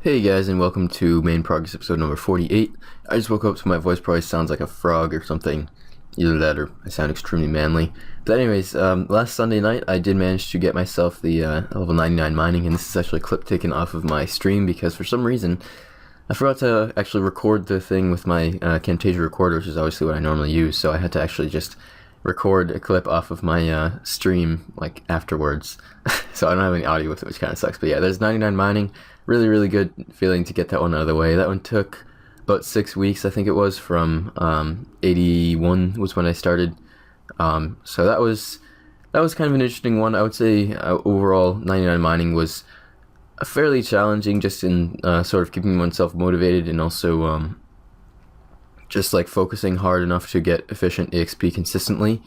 Hey guys, and welcome to Main Progress episode number 48. I just woke up, so my voice probably sounds like a frog or something. Either that or I sound extremely manly. But anyways, last Sunday night I did manage to get myself the level 99 mining, and this is actually a clip taken off of my stream because for some reason I forgot to actually record the thing with my Camtasia recorder, which is obviously what I normally use, so I had to actually just record a clip off of my stream like afterwards. So I don't have any audio with it, which kind of sucks. But yeah, there's 99 mining. Really good feeling to get that one out of the way. That one took about 6 weeks, I think it was, from 81 was when I started. So that was kind of an interesting one. I would say overall 99 mining was fairly challenging, just in sort of keeping oneself motivated and also just like focusing hard enough to get efficient EXP consistently.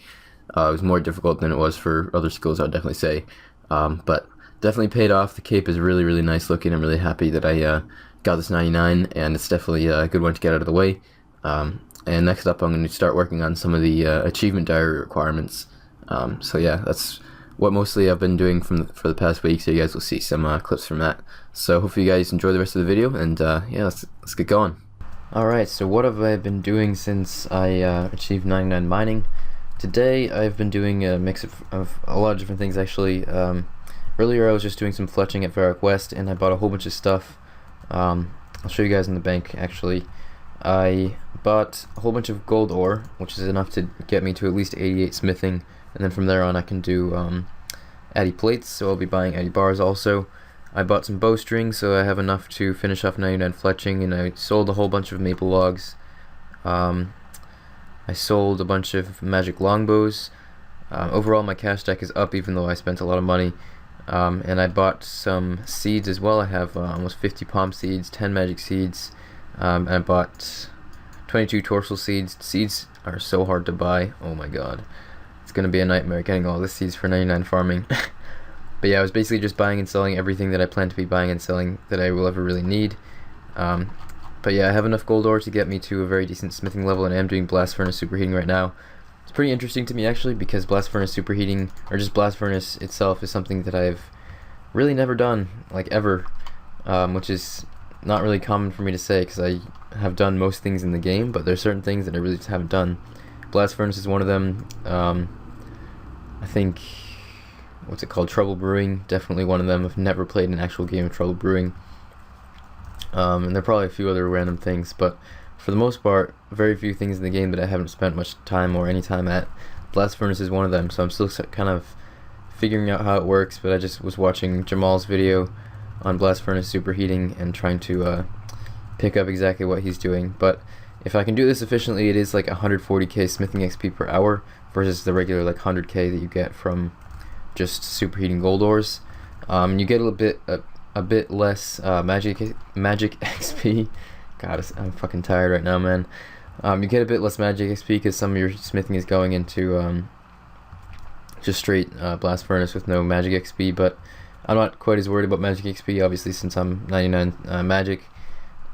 It was more difficult than it was for other skills, I'd definitely say. But definitely paid off. The cape is really nice looking. I'm really happy that I got this 99, and it's definitely a good one to get out of the way. And next up I'm going to start working on some of the achievement diary requirements. So yeah, that's what mostly I've been doing for the past week, so you guys will see some clips from that. So hopefully you guys enjoy the rest of the video, and yeah, let's get going. Alright, so what have I been doing since I achieved 99 mining? Today I've been doing a mix of a lot of different things actually. Earlier I was just doing some fletching at Reqs, and I bought a whole bunch of stuff. I'll show you guys in the bank actually. I bought a whole bunch of gold ore, which is enough to get me to at least 88 smithing, and then from there on I can do addy plates, so I'll be buying addy bars also. I bought some bowstring, so I have enough to finish off 99 fletching, and I sold a whole bunch of maple logs. I sold a bunch of magic longbows. Overall my cash stack is up, even though I spent a lot of money. And I bought some seeds as well. I have almost 50 palm seeds, 10 magic seeds, and I bought 22 torsal seeds. Seeds are so hard to buy, oh my god. It's gonna be a nightmare getting all the seeds for 99 farming. But yeah, I was basically just buying and selling everything that I plan to be buying and selling that I will ever really need. But yeah, I have enough gold ore to get me to a very decent smithing level, and I am doing blast furnace superheating right now. It's pretty interesting to me actually, because blast furnace superheating, or just blast furnace itself, is something that I've really never done, like ever, which is not really common for me to say, because I have done most things in the game, but there's certain things that I really just haven't done. Blast furnace is one of them. I think, what's it called, trouble brewing, definitely one of them. I've never played an actual game of trouble brewing. And there are probably a few other random things, but for the most part, very few things in the game that I haven't spent much time or any time at. Blast furnace is one of them, so I'm still kind of figuring out how it works, but I just was watching Jamal's video on blast furnace superheating and trying to pick up exactly what he's doing. But if I can do this efficiently, it is like 140k smithing XP per hour versus the regular like 100k that you get from just superheating gold ores. You get a bit less magic XP. God, I'm fucking tired right now, man. You get a bit less magic XP because some of your smithing is going into just straight blast furnace with no magic XP, but I'm not quite as worried about magic XP, obviously, since I'm 99 magic,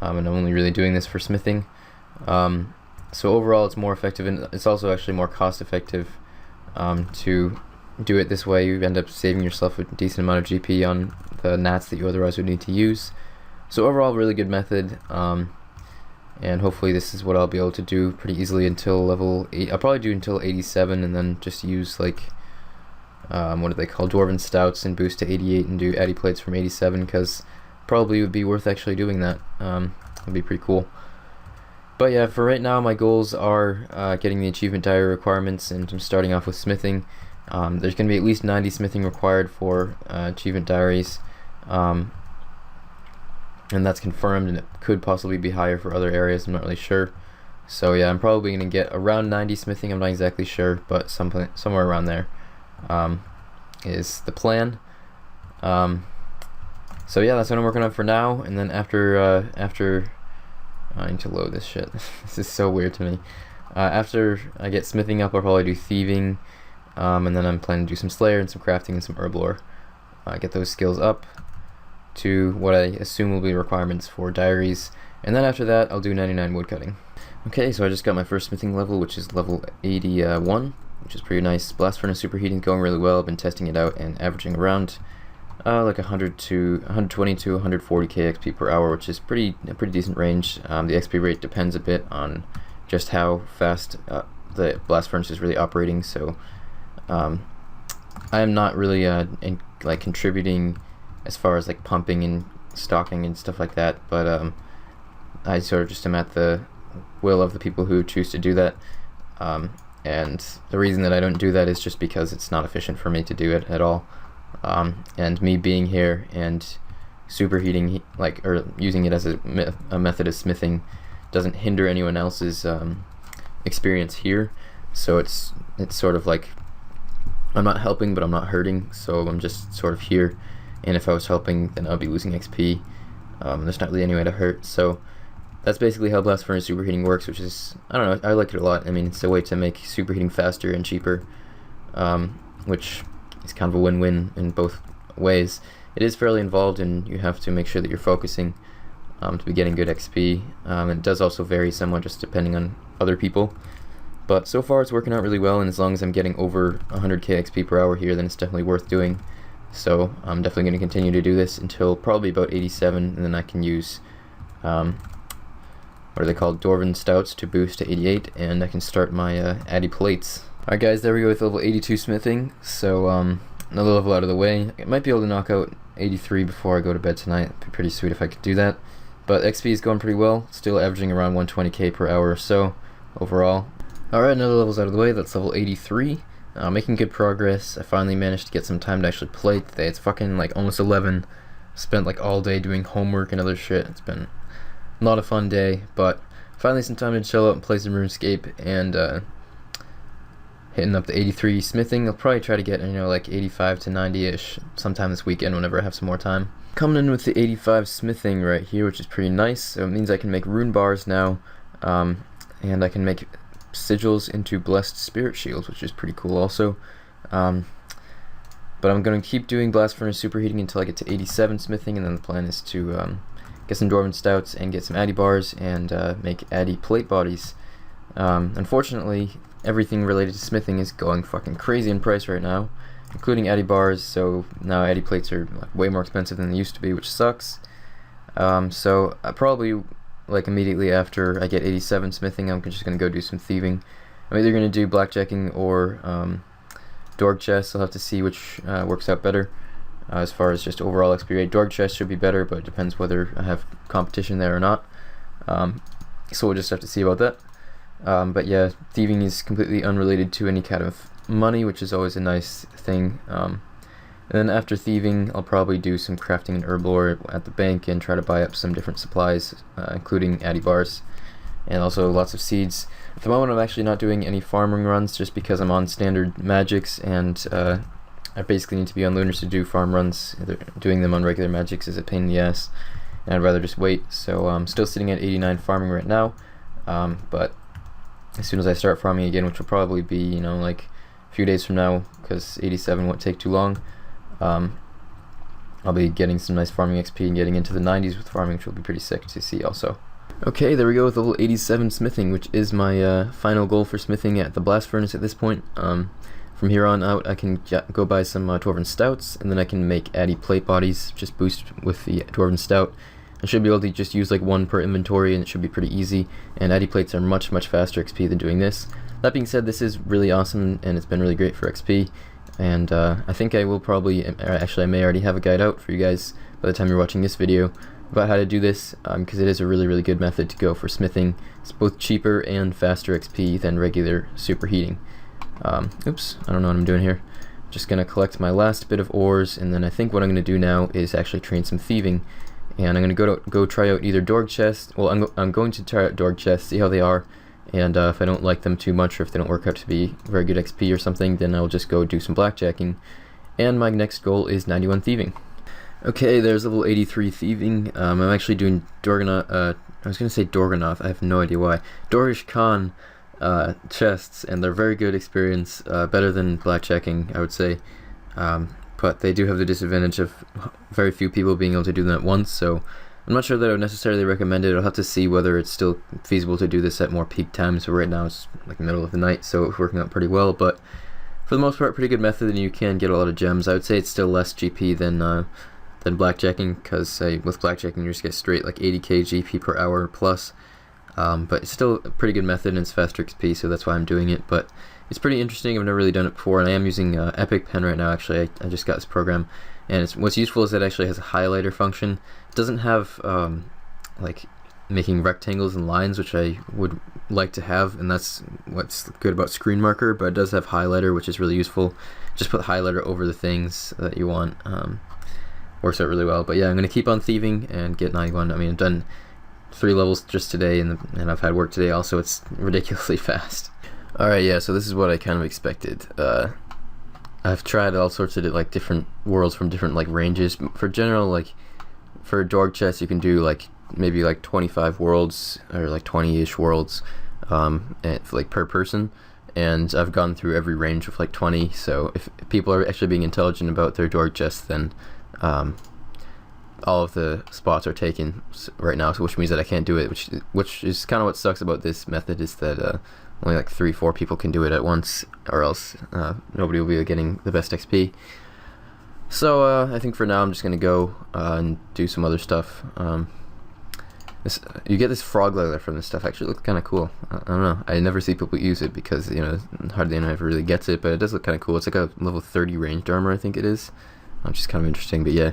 and I'm only really doing this for smithing. So overall it's more effective, and it's also actually more cost effective to do it this way. You end up saving yourself a decent amount of GP on the nats that you otherwise would need to use. So overall, really good method, and hopefully this is what I'll be able to do pretty easily until level 8. I'll probably do until 87, and then just use like what do they call, dwarven stouts, and boost to 88 and do addy plates from 87, because probably would be worth actually doing that. It'd be pretty cool. But yeah, for right now my goals are getting the achievement diary requirements, and I'm starting off with smithing. There's going to be at least 90 smithing required for achievement diaries, and that's confirmed, and it could possibly be higher for other areas, I'm not really sure. So yeah, I'm probably going to get around 90 smithing, I'm not exactly sure, but somewhere around there is the plan. So yeah, that's what I'm working on for now, and then after I need to load this shit. This is so weird to me. After I get smithing up, I'll probably do thieving, and then I'm planning to do some slayer and some crafting and some herb lore. Get those skills up to what I assume will be requirements for diaries, and then after that I'll do 99 woodcutting. Okay, so I just got my first smithing level, which is level 81, which is pretty nice. Blast furnace superheating going really well. I've been testing it out and averaging around Like 120 to 140k XP per hour, which is a pretty decent range. The XP rate depends a bit on just how fast the blast furnace is really operating. So I am not really like contributing as far as like pumping and stocking and stuff like that, but I sort of just am at the will of the people who choose to do that. And the reason that I don't do that is just because it's not efficient for me to do it at all. And me being here and superheating, like, or using it as a method of smithing, doesn't hinder anyone else's experience here. So it's sort of like I'm not helping, but I'm not hurting. So I'm just sort of here. And if I was helping, then I'd be losing XP. There's not really any way to hurt. So that's basically how blast furnace superheating works, which is, I don't know, I like it a lot. I mean, it's a way to make superheating faster and cheaper, which is kind of a win-win in both ways. It is fairly involved, and you have to make sure that you're focusing to be getting good XP. It does also vary somewhat just depending on other people. But so far it's working out really well, and as long as I'm getting over 100k XP per hour here, then it's definitely worth doing. So I'm definitely going to continue to do this until probably about 87, and then I can use what are they called, Dwarven Stouts, to boost to 88, and I can start my Addy Plates. Alright guys, there we go with level 82 smithing. So another level out of the way. I might be able to knock out 83 before I go to bed tonight. It'd be pretty sweet if I could do that. But XP is going pretty well, still averaging around 120k per hour or so overall. Alright, another level's out of the way. That's level 83. Making good progress. I finally managed to get some time to actually play today. It's fucking like almost 11. Spent like all day doing homework and other shit. It's been not a fun day, but finally some time to chill out and play some RuneScape, and hitting up the 83 smithing. I'll probably try to get, like 85 to 90-ish sometime this weekend whenever I have some more time. Coming in with the 85 smithing right here, which is pretty nice. So it means I can make rune bars now, and I can make sigils into blessed spirit shields, which is pretty cool also. But I'm going to keep doing blast furnace superheating until I get to 87 smithing, and then the plan is to get some Dwarven Stouts and get some Addy bars and make Addy plate bodies. Unfortunately, everything related to smithing is going fucking crazy in price right now, including Addy bars, so now Addy plates are like way more expensive than they used to be, which sucks. So I probably, like immediately after I get 87 smithing, I'm just going to go do some thieving. I'm either going to do blackjacking or Dorg chests. I'll have to see which works out better. As far as just overall XP rate, Dorg chest should be better, but it depends whether I have competition there or not. So we'll just have to see about that. But yeah, thieving is completely unrelated to any kind of money, which is always a nice thing. And then after thieving, I'll probably do some crafting and herb lore at the bank and try to buy up some different supplies, including Addy bars, and also lots of seeds. At the moment, I'm actually not doing any farming runs just because I'm on standard magics, and I basically need to be on lunars to do farm runs. Doing them on regular magics is a pain in the ass, and I'd rather just wait. So I'm still sitting at 89 farming right now, but as soon as I start farming again, which will probably be, like a few days from now, because 87 won't take too long, I'll be getting some nice farming XP and getting into the 90s with farming, which will be pretty sick to see also. Okay, there we go with level 87 smithing, which is my final goal for smithing at the blast furnace at this point. From here on out, I can go buy some Dwarven Stouts, and then I can make Addy plate bodies, just boost with the Dwarven Stout. I should be able to just use like one per inventory, and it should be pretty easy, and Addy plates are much faster XP than doing this. That being said, this is really awesome, and it's been really great for XP, and I think I will probably, actually I may already have a guide out for you guys by the time you're watching this video about how to do this, because it is a really good method to go for smithing. It's both cheaper and faster XP than regular superheating. Oops, I don't know what I'm doing here. Just gonna collect my last bit of ores, and then I think what I'm gonna do now is actually train some thieving, and I'm gonna go try out either Dorg chests. Well, I'm going to try out Dorg chests, see how they are, and if I don't like them too much, or if they don't work out to be very good XP or something, then I'll just go do some blackjacking. And my next goal is 91 thieving. Okay, there's level 83 thieving. I'm actually doing Dorganoth, I was gonna say Dorganoth, I have no idea why. Dorish Khan chests, and they're very good experience, better than blackjacking, I would say, but they do have the disadvantage of very few people being able to do them at once, so I'm not sure that I would necessarily recommend it. I'll have to see whether it's still feasible to do this at more peak times. So right now it's like middle of the night, so it's working out pretty well, but for the most part, pretty good method, and you can get a lot of gems. I would say it's still less GP than blackjacking, because with blackjacking you just get straight like 80k GP per hour plus. But it's still a pretty good method, and it's faster XP, so that's why I'm doing it. But it's pretty interesting. I've never really done it before, and I am using Epic Pen right now. Actually, I just got this program, and what's useful is that it actually has a highlighter function. It doesn't have like making rectangles and lines, which I would like to have, and that's what's good about Screen Marker. But it does have highlighter, which is really useful. Just put highlighter over the things that you want. Works out really well. But yeah, I'm gonna keep on thieving and get 91. I mean, I've done 3 levels just today, and I've had work today also. It's ridiculously fast. Alright, yeah, so this is what I kind of expected. I've tried all sorts of like different worlds from different like ranges. For general, like for Dorg chess, you can do like maybe like 25 worlds or like 20-ish worlds like per person, and I've gone through every range of like 20. So if people are actually being intelligent about their Dorg chess, then all of the spots are taken right now, so which means that I can't do it, which is kind of what sucks about this method, is that only like 3-4 people can do it at once, or else nobody will be getting the best XP. So I think for now I'm just gonna go and do some other stuff. You get this frog leather from this stuff. Actually looks kind of cool. I don't know, I never see people use it because, you know, hardly anyone ever really gets it, but it does look kind of cool. It's like a level 30 ranged armor, I think it is, which is kind of interesting. But yeah,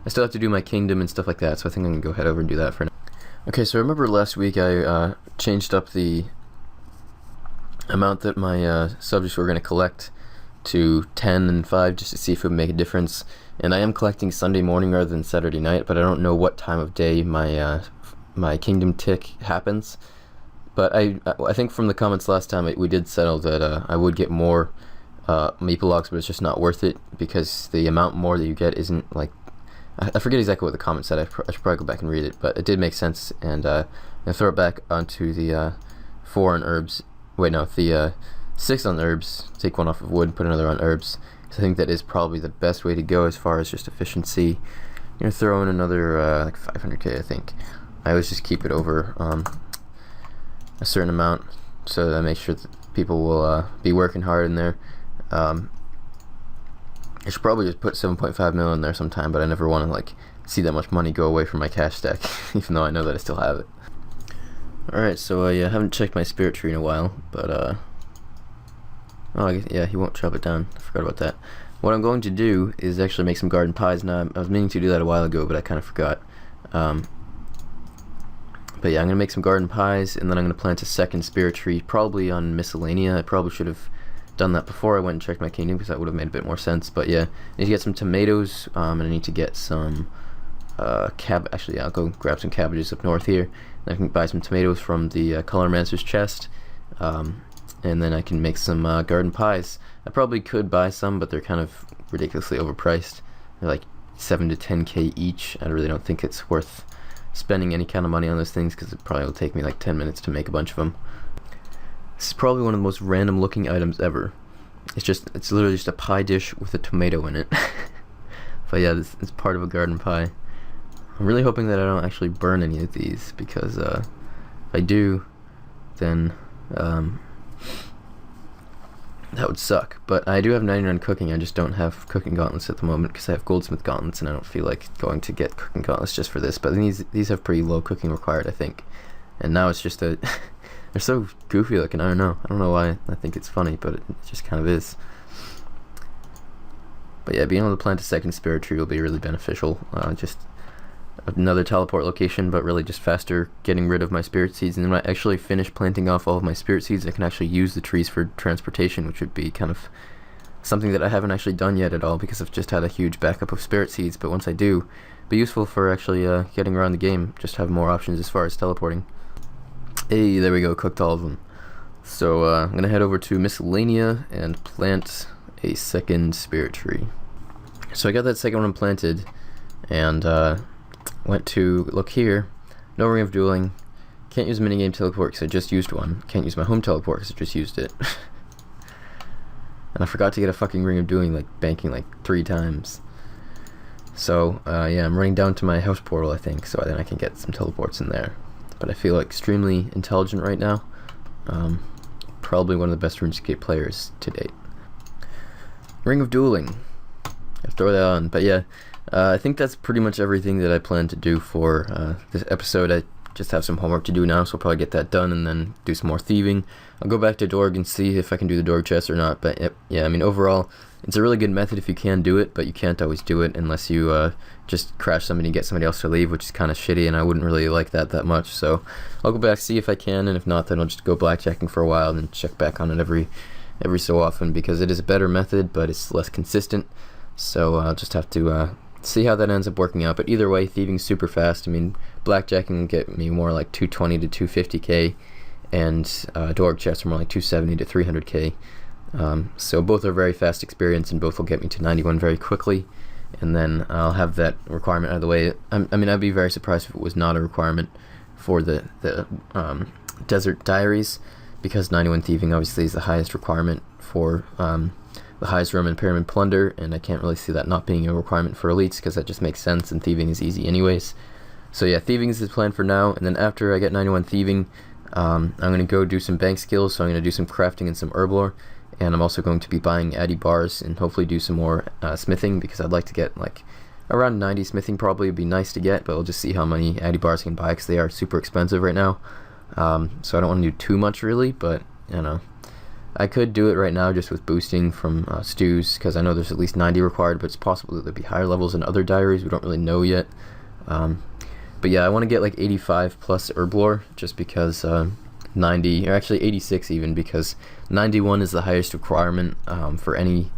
I still have to do my kingdom and stuff like that, so I think I'm gonna go head over and do that for now. Okay, so I remember last week I changed up the amount that my subjects were gonna collect to 10 and 5, just to see if it would make a difference. And I am collecting Sunday morning rather than Saturday night, but I don't know what time of day my kingdom tick happens. But I think from the comments last time we did settle that I would get more maple logs, but it's just not worth it, because the amount more that you get isn't like, I forget exactly what the comment said. I should probably go back and read it, but it did make sense. And I'm gonna throw it back onto the 4 on herbs. Wait, no, the 6 on herbs. Take 1 off of wood, put another on herbs. So I think that is probably the best way to go as far as just efficiency. I'm gonna throw in another like 500k, I think. I always just keep it over a certain amount, so that I make sure that people will be working hard in there. I should probably just put 7.5 mil in there sometime, but I never want to like see that much money go away from my cash stack, even though I know that I still have it. Alright, so I haven't checked my spirit tree in a while, but oh, I guess, yeah, he won't chop it down. I forgot about that. What I'm going to do is actually make some garden pies. Now, I was meaning to do that a while ago, but I kind of forgot. But yeah, I'm going to make some garden pies, and then I'm going to plant a second spirit tree, probably on miscellanea. I probably should have done that before I went and checked my kingdom, because that would have made a bit more sense. But yeah, I need to get some tomatoes, and I need to get some actually, yeah, I'll go grab some cabbages up north here, and I can buy some tomatoes from the Colormancer's chest, and then I can make some garden pies. I probably could buy some, but they're kind of ridiculously overpriced. They're like 7 to 10k each. I really don't think it's worth spending any kind of money on those things, because it probably will take me like 10 minutes to make a bunch of them. This is probably one of the most random looking items ever. It's literally just a pie dish with a tomato in it. But yeah, it's part of a garden pie. I'm really hoping that I don't actually burn any of these, because if I do, then that would suck. But I do have 99 cooking. I just don't have cooking gauntlets at the moment, because I have goldsmith gauntlets, and I don't feel like going to get cooking gauntlets just for this. But these have pretty low cooking required, I think. And now it's just a they're so goofy looking. I don't know why I think it's funny, but it just kind of is. But yeah, being able to plant a second spirit tree will be really beneficial. Just another teleport location, but really just faster getting rid of my spirit seeds. And then when I actually finish planting off all of my spirit seeds, I can actually use the trees for transportation, which would be kind of something that I haven't actually done yet at all, because I've just had a huge backup of spirit seeds. But once I do, it'll be useful for actually getting around the game, just have more options as far as teleporting. Hey, there we go, cooked all of them. So I'm gonna head over to miscellanea and plant a second spirit tree. So I got that second one planted, and went to look here. No ring of dueling. Can't use minigame teleport because I just used one. Can't use my home teleport because I just used it. And I forgot to get a fucking ring of dueling, like banking like 3 times. So yeah, I'm running down to my house portal, I think, so then I can get some teleports in there. But I feel extremely intelligent right now. Probably one of the best RuneScape players to date. Ring of Dueling. I'll throw that on. But yeah, I think that's pretty much everything that I plan to do for this episode. I just have some homework to do now, so I'll probably get that done and then do some more thieving. I'll go back to Dorg and see if I can do the Dorg chest or not. But yeah, I mean, overall, it's a really good method if you can do it, but you can't always do it unless you just crash somebody and get somebody else to leave, which is kind of shitty, and I wouldn't really like that much. So I'll go back, see if I can, and if not, then I'll just go blackjacking for a while and then check back on it every so often, because it is a better method, but it's less consistent. So I'll just have to see how that ends up working out. But either way, thieving's super fast. I mean, blackjacking can get me more like 220 to 250k, and Dorg chests are more like 270 to 300k. So both are very fast experience, and both will get me to 91 very quickly, and then I'll have that requirement out of the way. I mean, I'd be very surprised if it was not a requirement for the Desert Diaries, because 91 thieving obviously is the highest requirement for the highest Roman pyramid plunder, and I can't really see that not being a requirement for elites, because that just makes sense, and thieving is easy anyways. So yeah, thieving is the plan for now, and then after I get 91 thieving, I'm going to go do some bank skills, so I'm going to do some crafting and some herblore, and I'm also going to be buying addy bars and hopefully do some more smithing, because I'd like to get like around 90 smithing. Probably would be nice to get, but I'll just see how many addy bars I can buy, because they are super expensive right now. So I don't want to do too much really, but you know, I could do it right now just with boosting from stews, because I know there's at least 90 required, but it's possible that there'll be higher levels in other diaries. We don't really know yet. But yeah, I want to get like 85 plus herblore, just because 90, or actually 86 even, because 91 is the highest requirement for any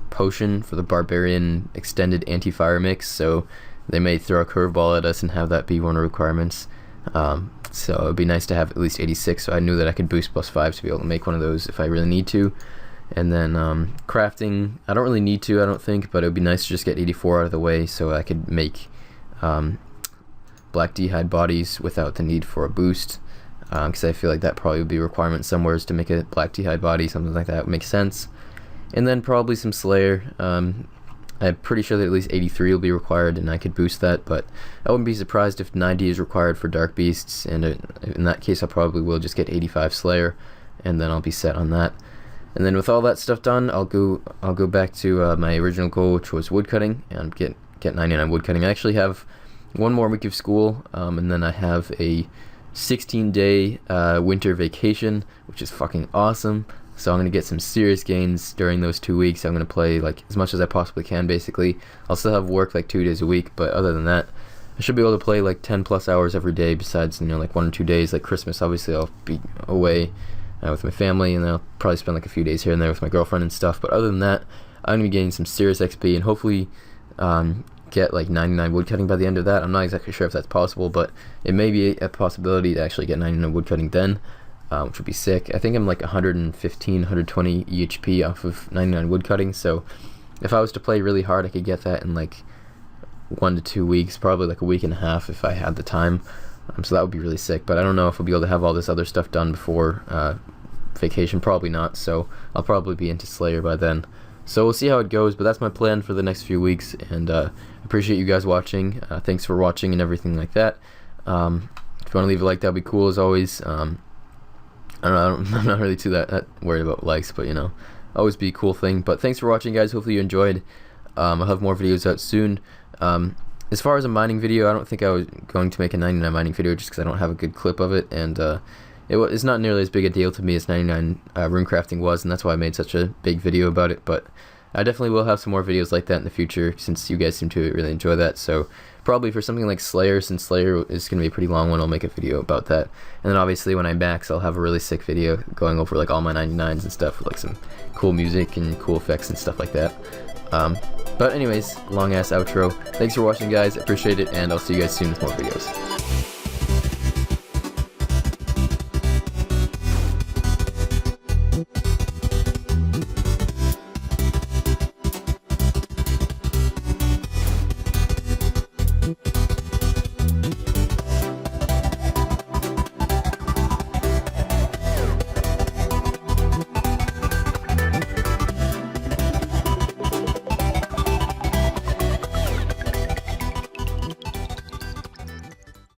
potion for the barbarian extended anti-fire mix, so they may throw a curveball at us and have that be one of the requirements. So it would be nice to have at least 86, so I knew that I could boost +5 to be able to make one of those if I really need to. And then crafting, I don't really need to, I don't think, but it would be nice to just get 84 out of the way, so I could make black d'hide bodies without the need for a boost, because I feel like that probably would be a requirement somewhere, is to make a black d'hide body, something like that would make sense. And then probably some Slayer. I'm pretty sure that at least 83 will be required, and I could boost that, but I wouldn't be surprised if 90 is required for Dark Beasts, and in that case I probably will just get 85 Slayer, and then I'll be set on that. And then with all that stuff done, I'll go back to my original goal, which was woodcutting, and get 99 woodcutting. I actually have one more week of school, and then I have a 16-day winter vacation, which is fucking awesome. So I'm going to get some serious gains during those 2 weeks. I'm going to play like as much as I possibly can, basically. I'll still have work like 2 days a week, but other than that, I should be able to play like 10 plus hours every day, besides, you know, like 1 or 2 days like Christmas. Obviously I'll be away with my family, and then I'll probably spend like a few days here and there with my girlfriend and stuff, but other than that, I'm going to be getting some serious XP, and hopefully get like 99 woodcutting by the end of that. I'm not exactly sure if that's possible, but it may be a possibility to actually get 99 woodcutting then, which would be sick. I think I'm like 115, 120 EHP off of 99 woodcutting, so if I was to play really hard, I could get that in like 1 to 2 weeks, probably like a week and a half if I had the time. So that would be really sick, but I don't know if I'll be able to have all this other stuff done before vacation. Probably not, so I'll probably be into Slayer by then. So we'll see how it goes, but that's my plan for the next few weeks, and appreciate you guys watching. Thanks for watching and everything like that. If you want to leave a like, that would be cool as always. I don't know, I'm not really too that worried about likes, but you know, always be a cool thing. But thanks for watching, guys. Hopefully you enjoyed. I'll have more videos out soon. As far as a mining video, I don't think I was going to make a 99 mining video, just because I don't have a good clip of it, and it's not nearly as big a deal to me as 99 rune crafting was, and that's why I made such a big video about it. But I definitely will have some more videos like that in the future, since you guys seem to really enjoy that. So probably for something like Slayer, since Slayer is going to be a pretty long one, I'll make a video about that. And then obviously when I max, I'll have a really sick video going over like all my 99s and stuff, with like some cool music and cool effects and stuff like that. But anyways, long ass outro. Thanks for watching, guys. Appreciate it, and I'll see you guys soon with more videos.